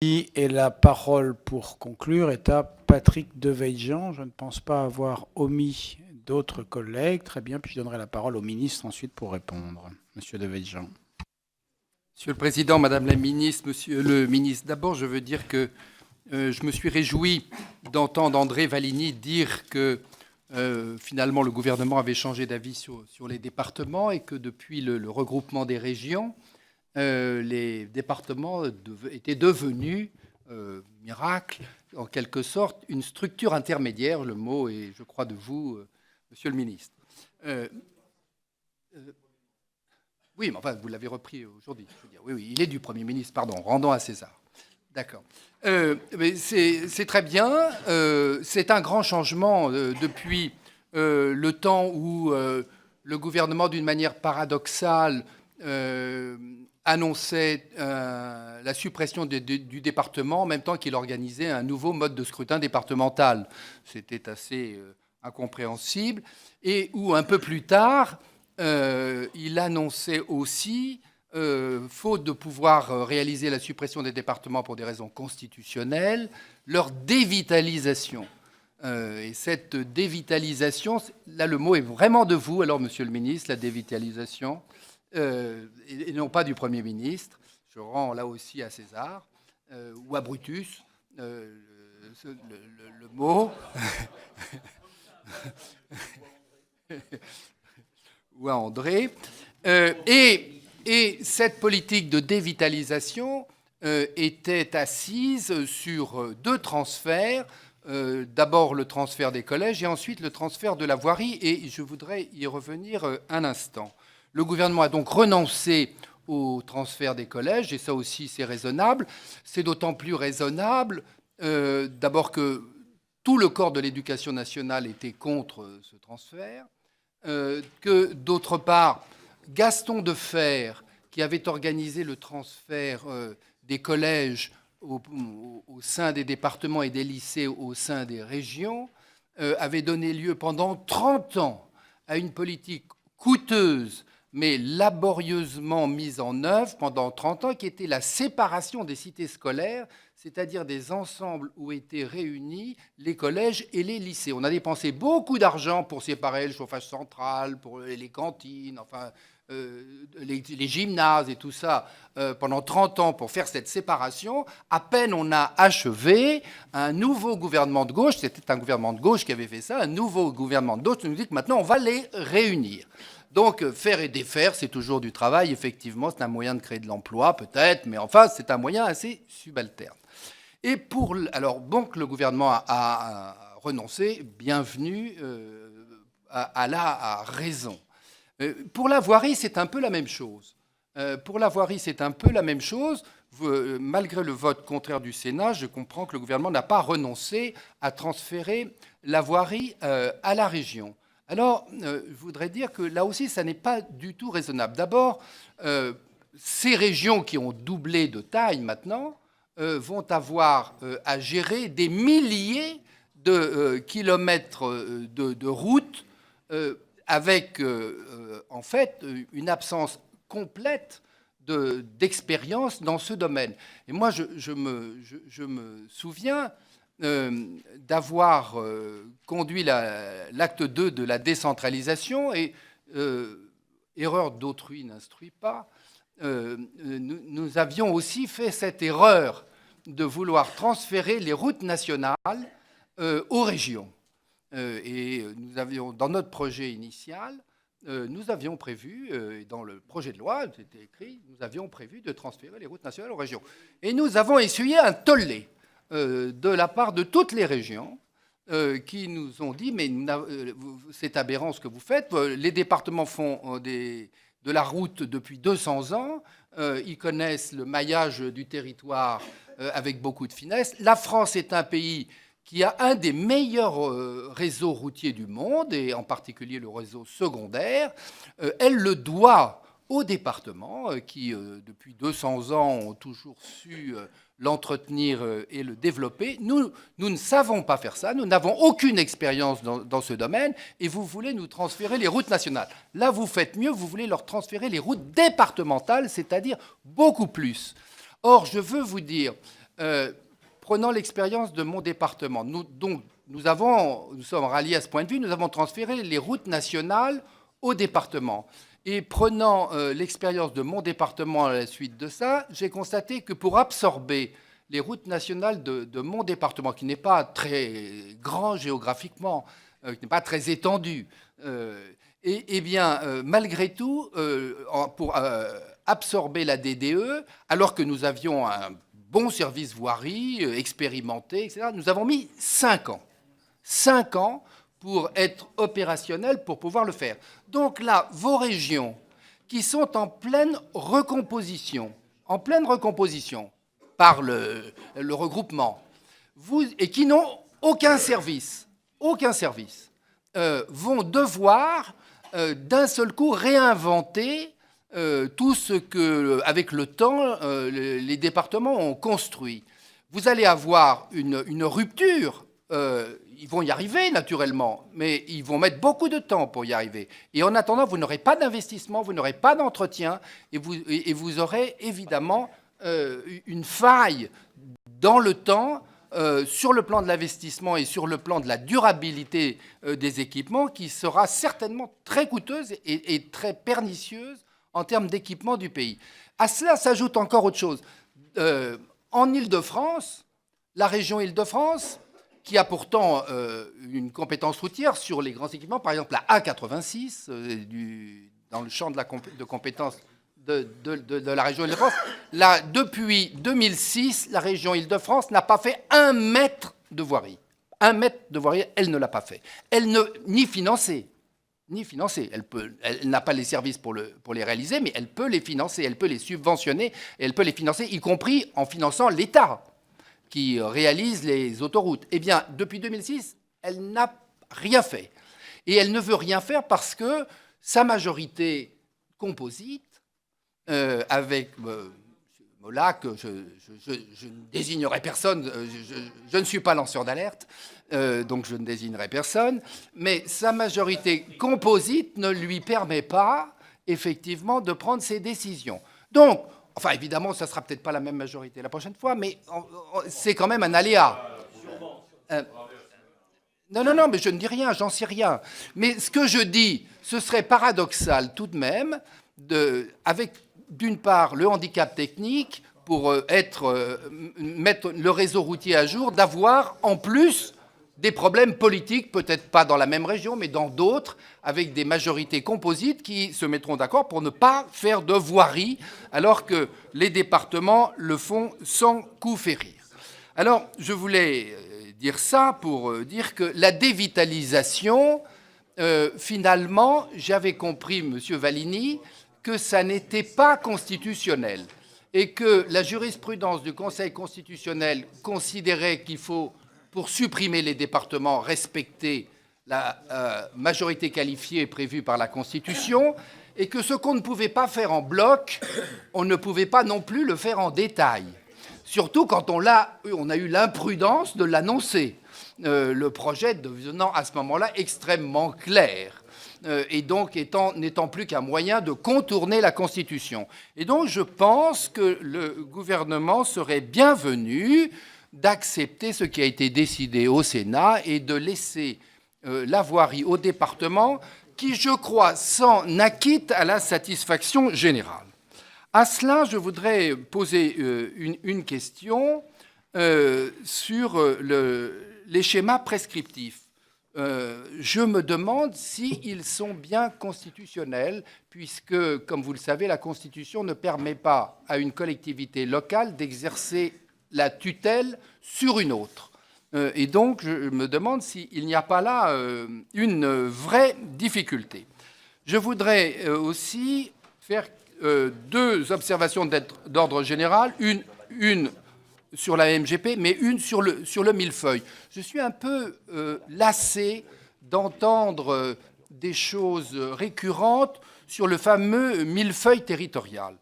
Et la parole pour conclure est à Patrick Devedjian. Je ne pense pas avoir omis d'autres collègues. Très bien, puis je donnerai la parole au ministre ensuite pour répondre. Monsieur Devedjian. Monsieur le Président, Madame la Ministre, Monsieur le Ministre, d'abord je veux dire que je me suis réjoui d'entendre André Valigny dire que finalement le gouvernement avait changé d'avis sur les départements et que depuis le regroupement des régions, les départements étaient devenus, miracle, en quelque sorte, une structure intermédiaire. Le mot est, je crois, de vous, Monsieur le Ministre. Oui, mais enfin, vous l'avez repris aujourd'hui. Oui, il est du Premier ministre, pardon, rendons à César. D'accord. C'est très bien. C'est un grand changement depuis le temps où le gouvernement, d'une manière paradoxale, annonçait la suppression du département en même temps qu'il organisait un nouveau mode de scrutin départemental. C'était assez incompréhensible. Et où, un peu plus tard, il annonçait aussi, faute de pouvoir réaliser la suppression des départements pour des raisons constitutionnelles, leur dévitalisation. Et cette dévitalisation, là le mot est vraiment de vous, alors Monsieur le Ministre, la dévitalisation, et non pas du Premier ministre. Je rends là aussi à César, ou à Brutus, le mot. Ou à André. Et cette politique de dévitalisation était assise sur deux transferts. D'abord le transfert des collèges et ensuite le transfert de la voirie. Et je voudrais y revenir un instant. Le gouvernement a donc renoncé au transfert des collèges, et ça aussi c'est raisonnable. C'est d'autant plus raisonnable, d'abord que tout le corps de l'éducation nationale était contre ce transfert, que d'autre part, Gaston Defferre, qui avait organisé le transfert des collèges au sein des départements et des lycées au sein des régions, avait donné lieu pendant 30 ans à une politique coûteuse mais laborieusement mise en œuvre pendant 30 ans, qui était la séparation des cités scolaires, c'est-à-dire des ensembles où étaient réunis les collèges et les lycées. On a dépensé beaucoup d'argent pour séparer le chauffage central, pour les cantines, enfin, les gymnases et tout ça, pendant 30 ans pour faire cette séparation. À peine on a achevé, un nouveau gouvernement de gauche, c'était un gouvernement de gauche qui avait fait ça, un nouveau gouvernement de gauche nous dit que maintenant on va les réunir. Donc, faire et défaire, c'est toujours du travail. Effectivement, c'est un moyen de créer de l'emploi, peut-être, mais enfin, c'est un moyen assez subalterne. Et alors, bon que le gouvernement a renoncé, bienvenue à raison. Pour la voirie, c'est un peu la même chose. Malgré le vote contraire du Sénat, je comprends que le gouvernement n'a pas renoncé à transférer la voirie à la région. Alors, je voudrais dire que là aussi, ça n'est pas du tout raisonnable. D'abord, ces régions qui ont doublé de taille maintenant vont avoir à gérer des milliers de kilomètres de routes avec, en fait, une absence complète d'expérience dans ce domaine. Et moi, je me souviens d'avoir conduit l'acte 2 de la décentralisation, et erreur d'autrui n'instruit pas, nous avions aussi fait cette erreur de vouloir transférer les routes nationales aux régions. Et nous avions, dans notre projet initial, nous avions prévu, dans le projet de loi, c'était écrit, nous avions prévu de transférer les routes nationales aux régions. Et nous avons essuyé un tollé de la part de toutes les régions qui nous ont dit « mais c'est aberrant ce que vous faites, les départements font de la route depuis 200 ans, ils connaissent le maillage du territoire avec beaucoup de finesse. La France est un pays qui a un des meilleurs réseaux routiers du monde, et en particulier le réseau secondaire. Elle le doit aux départements qui, depuis 200 ans, ont toujours su l'entretenir et le développer. Nous ne savons pas faire ça, nous n'avons aucune expérience dans ce domaine, et vous voulez nous transférer les routes nationales. Là, vous faites mieux, vous voulez leur transférer les routes départementales, c'est-à-dire beaucoup plus. Or, je veux vous dire, Prenant l'expérience de mon département, nous sommes ralliés à ce point de vue, nous avons transféré les routes nationales au département. Et prenant l'expérience de mon département à la suite de ça, j'ai constaté que pour absorber les routes nationales de mon département, qui n'est pas très grand géographiquement, qui n'est pas très étendu, malgré tout, pour absorber la DDE, alors que nous avions un bon service voirie, expérimenté, etc., nous avons mis 5 ans. 5 ans pour être opérationnel, pour pouvoir le faire. Donc là, vos régions qui sont en pleine recomposition par le regroupement, et qui n'ont aucun service, vont devoir d'un seul coup réinventer tout ce que, avec le temps, les départements ont construit. Vous allez avoir une rupture. Ils vont y arriver, naturellement, mais ils vont mettre beaucoup de temps pour y arriver. Et en attendant, vous n'aurez pas d'investissement, vous n'aurez pas d'entretien, et vous aurez évidemment une faille dans le temps sur le plan de l'investissement et sur le plan de la durabilité des équipements qui sera certainement très coûteuse et très pernicieuse en termes d'équipement du pays. À cela s'ajoute encore autre chose. En Île-de-France, la région Île-de-France, qui a pourtant une compétence routière sur les grands équipements, par exemple la A86, dans le champ de compétences de la région Île-de-France. Là, depuis 2006, la région Île-de-France n'a pas fait 1 mètre de voirie. 1 mètre de voirie, elle ne l'a pas fait. Ni financé. Elle n'a pas les services pour les réaliser, mais elle peut les financer, elle peut les subventionner, et elle peut les financer, y compris en finançant l'État qui réalise les autoroutes. Eh bien, depuis 2006, elle n'a rien fait. Et elle ne veut rien faire parce que sa majorité composite, avec Molac, je ne désignerai personne, je ne suis pas lanceur d'alerte, donc je ne désignerai personne, mais sa majorité composite ne lui permet pas, effectivement, de prendre ses décisions. Donc, enfin, évidemment, ça ne sera peut-être pas la même majorité la prochaine fois, mais c'est quand même un aléa. Non, mais je ne dis rien, j'en sais rien. Mais ce que je dis, ce serait paradoxal tout de même, avec d'une part le handicap technique pour mettre le réseau routier à jour, d'avoir en plus des problèmes politiques, peut-être pas dans la même région, mais dans d'autres, avec des majorités composites qui se mettront d'accord pour ne pas faire de voirie, alors que les départements le font sans coup férir. Alors, je voulais dire ça pour dire que la dévitalisation, finalement, j'avais compris, Monsieur Vallini, que ça n'était pas constitutionnel et que la jurisprudence du Conseil constitutionnel considérait qu'il faut, pour supprimer les départements, respecter la majorité qualifiée prévue par la Constitution, et que ce qu'on ne pouvait pas faire en bloc, on ne pouvait pas non plus le faire en détail. Surtout quand on a eu l'imprudence de l'annoncer, le projet devenant à ce moment-là extrêmement clair, et donc n'étant plus qu'un moyen de contourner la Constitution. Et donc je pense que le gouvernement serait bienvenu d'accepter ce qui a été décidé au Sénat et de laisser la voirie au département, qui, je crois, s'en acquitte à la satisfaction générale. À cela, je voudrais poser une question sur les schémas prescriptifs. Je me demande s'ils sont bien constitutionnels, puisque, comme vous le savez, la Constitution ne permet pas à une collectivité locale d'exercer la tutelle sur une autre. Et donc, je me demande s'il n'y a pas là une vraie difficulté. Je voudrais aussi faire 2 observations d'ordre général, une sur la MGP, mais une sur le millefeuille. Je suis un peu lassé d'entendre des choses récurrentes sur le fameux millefeuille territorial.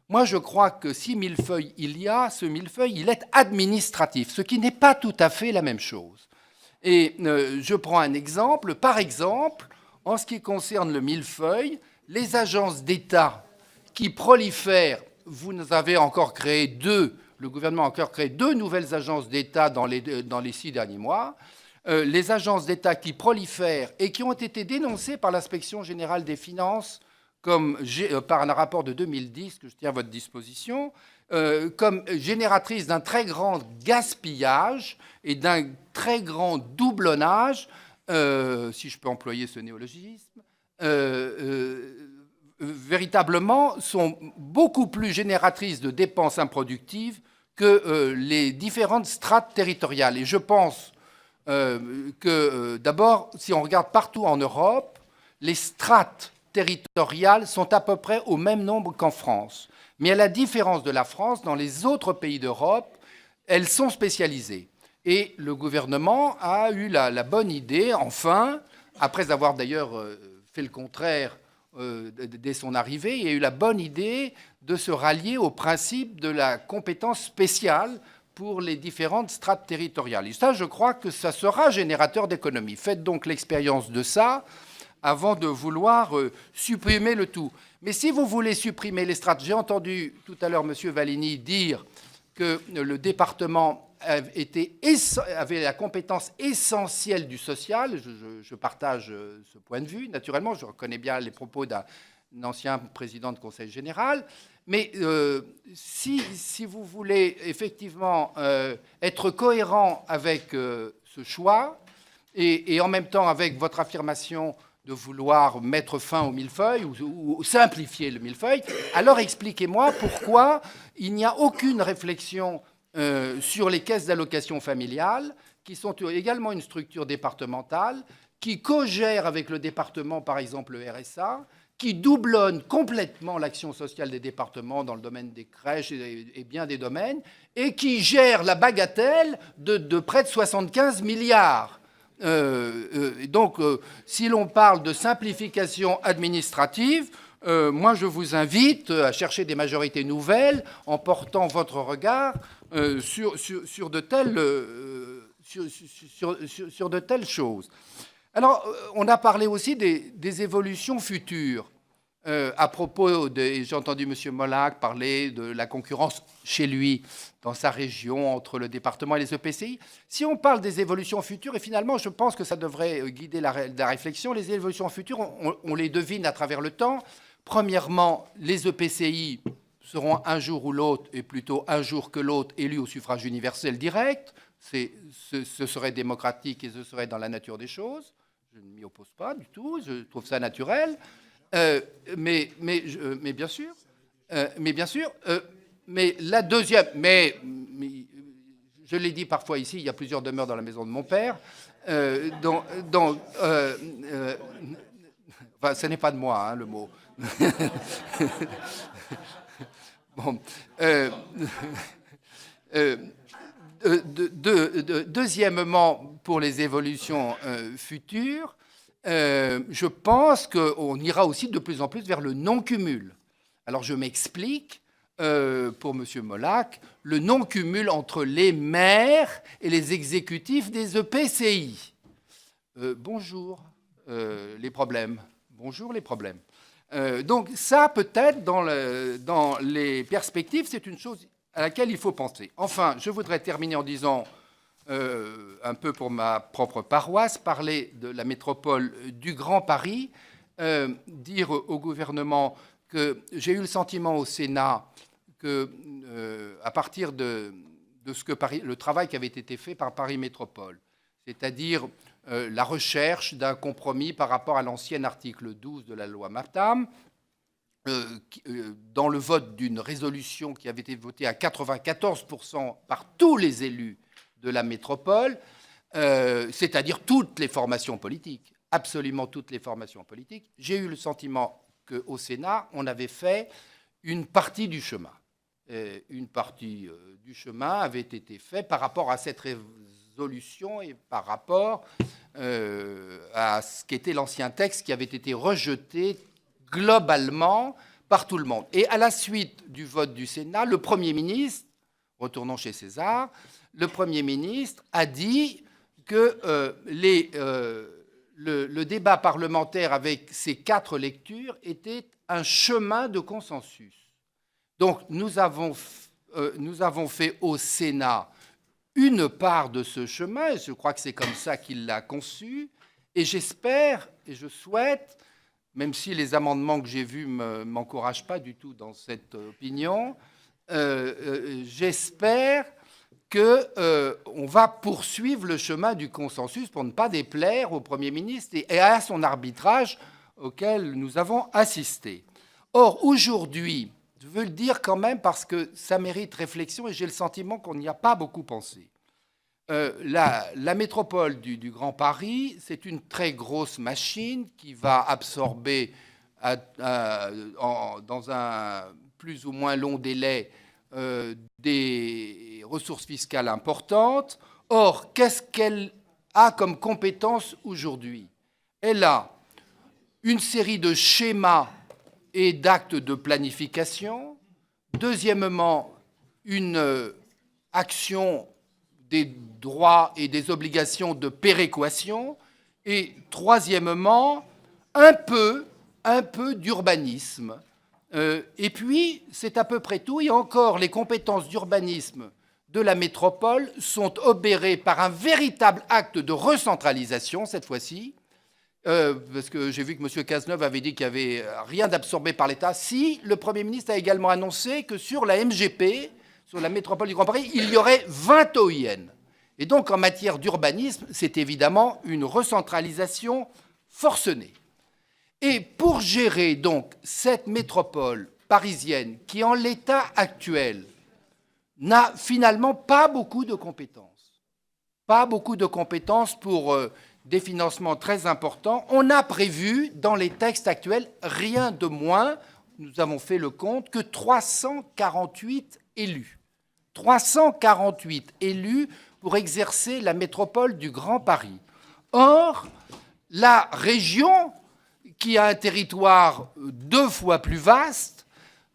Moi, je crois que si millefeuille il y a, ce millefeuille, il est administratif, ce qui n'est pas tout à fait la même chose. Et je prends un exemple. Par exemple, en ce qui concerne le millefeuille, les agences d'État qui prolifèrent, vous avez encore créé 2 le gouvernement a encore créé 2 nouvelles agences d'État dans les 6 derniers mois. Les agences d'État qui prolifèrent et qui ont été dénoncées par l'Inspection générale des finances par un rapport de 2010 que je tiens à votre disposition, comme génératrices d'un très grand gaspillage et d'un très grand doublonnage, si je peux employer ce néologisme, véritablement sont beaucoup plus génératrices de dépenses improductives que les différentes strates territoriales. Et je pense que, d'abord, si on regarde partout en Europe, les strates territoriales sont à peu près au même nombre qu'en France. Mais à la différence de la France, dans les autres pays d'Europe, elles sont spécialisées. Et le gouvernement a eu la bonne idée, enfin, après avoir d'ailleurs fait le contraire dès son arrivée, il a eu la bonne idée de se rallier au principe de la compétence spéciale pour les différentes strates territoriales. Et ça, je crois que ça sera générateur d'économies. Faites donc l'expérience de ça avant de vouloir supprimer le tout. Mais si vous voulez supprimer les strates, j'ai entendu tout à l'heure M. Vallini dire que le département avait la compétence essentielle du social. Je partage ce point de vue, naturellement. Je reconnais bien les propos d'un ancien président de conseil général. Mais si vous voulez effectivement être cohérent avec ce choix et en même temps avec votre affirmation de vouloir mettre fin au millefeuille ou simplifier le millefeuille, alors expliquez-moi pourquoi il n'y a aucune réflexion sur les caisses d'allocation familiale, qui sont également une structure départementale, qui co-gèrent avec le département, par exemple, le RSA, qui doublonnent complètement l'action sociale des départements dans le domaine des crèches et bien des domaines, et qui gèrent la bagatelle de près de 75 milliards. Donc, si l'on parle de simplification administrative, moi, je vous invite à chercher des majorités nouvelles en portant votre regard sur de telles choses. Alors, on a parlé aussi des évolutions futures. À propos j'ai entendu M. Molac parler de la concurrence chez lui, dans sa région, entre le département et les EPCI. Si on parle des évolutions futures, et finalement, je pense que ça devrait guider la réflexion, les évolutions futures, on les devine à travers le temps. Premièrement, les EPCI seront un jour ou l'autre, et plutôt un jour que l'autre, élus au suffrage universel direct. Ce serait démocratique et ce serait dans la nature des choses. Je ne m'y oppose pas du tout, je trouve ça naturel. Mais bien sûr, mais la deuxième, mais je l'ai dit parfois ici, il y a plusieurs demeures dans la maison de mon père. Enfin, ce n'est pas de moi, hein, le mot. Bon. Deuxièmement, pour les évolutions futures, je pense qu'on ira aussi de plus en plus vers le non-cumul. Alors je m'explique, pour M. Molac, le non-cumul entre les maires et les exécutifs des EPCI. Bonjour les problèmes. Bonjour les problèmes. Donc ça, peut-être, dans les perspectives, c'est une chose à laquelle il faut penser. Enfin, je voudrais terminer en disant, un peu pour ma propre paroisse, parler de la métropole du Grand Paris, dire au gouvernement que j'ai eu le sentiment au Sénat que, à partir de le travail qui avait été fait par Paris Métropole, c'est-à-dire la recherche d'un compromis par rapport à l'ancien article 12 de la loi MAPTAM, dans le vote d'une résolution qui avait été votée à 94% par tous les élus de la métropole, c'est-à-dire toutes les formations politiques, absolument toutes les formations politiques, j'ai eu le sentiment qu'au Sénat, on avait fait une partie du chemin. Une partie du chemin avait été faite par rapport à cette résolution et par rapport à ce qu'était l'ancien texte qui avait été rejeté globalement par tout le monde. Et à la suite du vote du Sénat, le Premier ministre, retournons chez César, le Premier ministre a dit que le débat parlementaire avec ces 4 lectures était un chemin de consensus. Donc nous avons nous avons fait au Sénat une part de ce chemin, et je crois que c'est comme ça qu'il l'a conçu, et j'espère et je souhaite, même si les amendements que j'ai vus ne m'encouragent pas du tout dans cette opinion, j'espère qu'on va poursuivre le chemin du consensus pour ne pas déplaire au Premier ministre et à son arbitrage auquel nous avons assisté. Or, aujourd'hui, je veux le dire quand même parce que ça mérite réflexion et j'ai le sentiment qu'on n'y a pas beaucoup pensé. La métropole du Grand Paris, c'est une très grosse machine qui va absorber dans un plus ou moins long délai des ressources fiscales importantes. Or, qu'est-ce qu'elle a comme compétence aujourd'hui? Elle a une série de schémas et d'actes de planification. Deuxièmement, une action des droits et des obligations de péréquation. Et troisièmement, un peu d'urbanisme. Et puis, c'est à peu près tout. Et encore, les compétences d'urbanisme de la métropole sont obérées par un véritable acte de recentralisation, cette fois-ci, parce que j'ai vu que M. Cazeneuve avait dit qu'il n'y avait rien d'absorbé par l'État. Si, le Premier ministre a également annoncé que sur la MGP, sur la métropole du Grand Paris, il y aurait 20 OIN. Et donc, en matière d'urbanisme, c'est évidemment une recentralisation forcenée. Et pour gérer donc cette métropole parisienne qui, en l'état actuel, n'a finalement pas beaucoup de compétences, pour des financements très importants, on a prévu dans les textes actuels rien de moins, nous avons fait le compte, que 348 élus. 348 élus pour exercer la métropole du Grand Paris. Or, la région, qui a un territoire 2 fois plus vaste,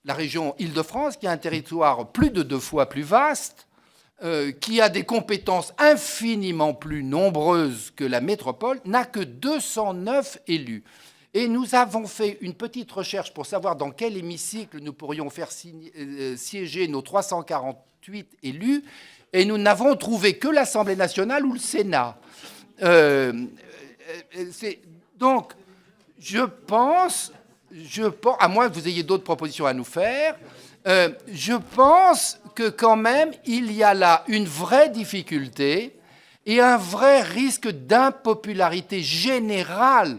la région Île-de-France, qui a un territoire plus de 2 fois plus vaste, qui a des compétences infiniment plus nombreuses que la métropole, n'a que 209 élus. Et nous avons fait une petite recherche pour savoir dans quel hémicycle nous pourrions faire siéger nos 348 élus, et nous n'avons trouvé que l'Assemblée nationale ou le Sénat. Donc, je pense, à moins que vous ayez d'autres propositions à nous faire, je pense que quand même, il y a là une vraie difficulté et un vrai risque d'impopularité générale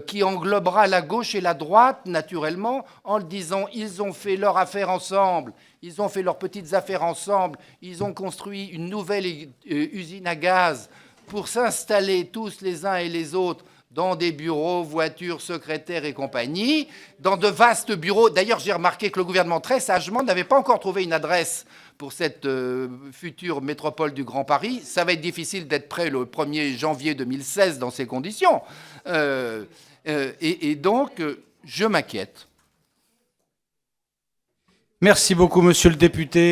qui englobera la gauche et la droite, naturellement, en le disant « ils ont fait leur affaire ensemble, ils ont fait leurs petites affaires ensemble, ils ont construit une nouvelle usine à gaz pour s'installer tous les uns et les autres dans des bureaux, voitures, secrétaires et compagnie, dans de vastes bureaux. » D'ailleurs, j'ai remarqué que le gouvernement, très sagement, n'avait pas encore trouvé une adresse pour cette future métropole du Grand Paris. Ça va être difficile d'être prêt le 1er janvier 2016 dans ces conditions. Et donc, je m'inquiète. Merci beaucoup, monsieur le député.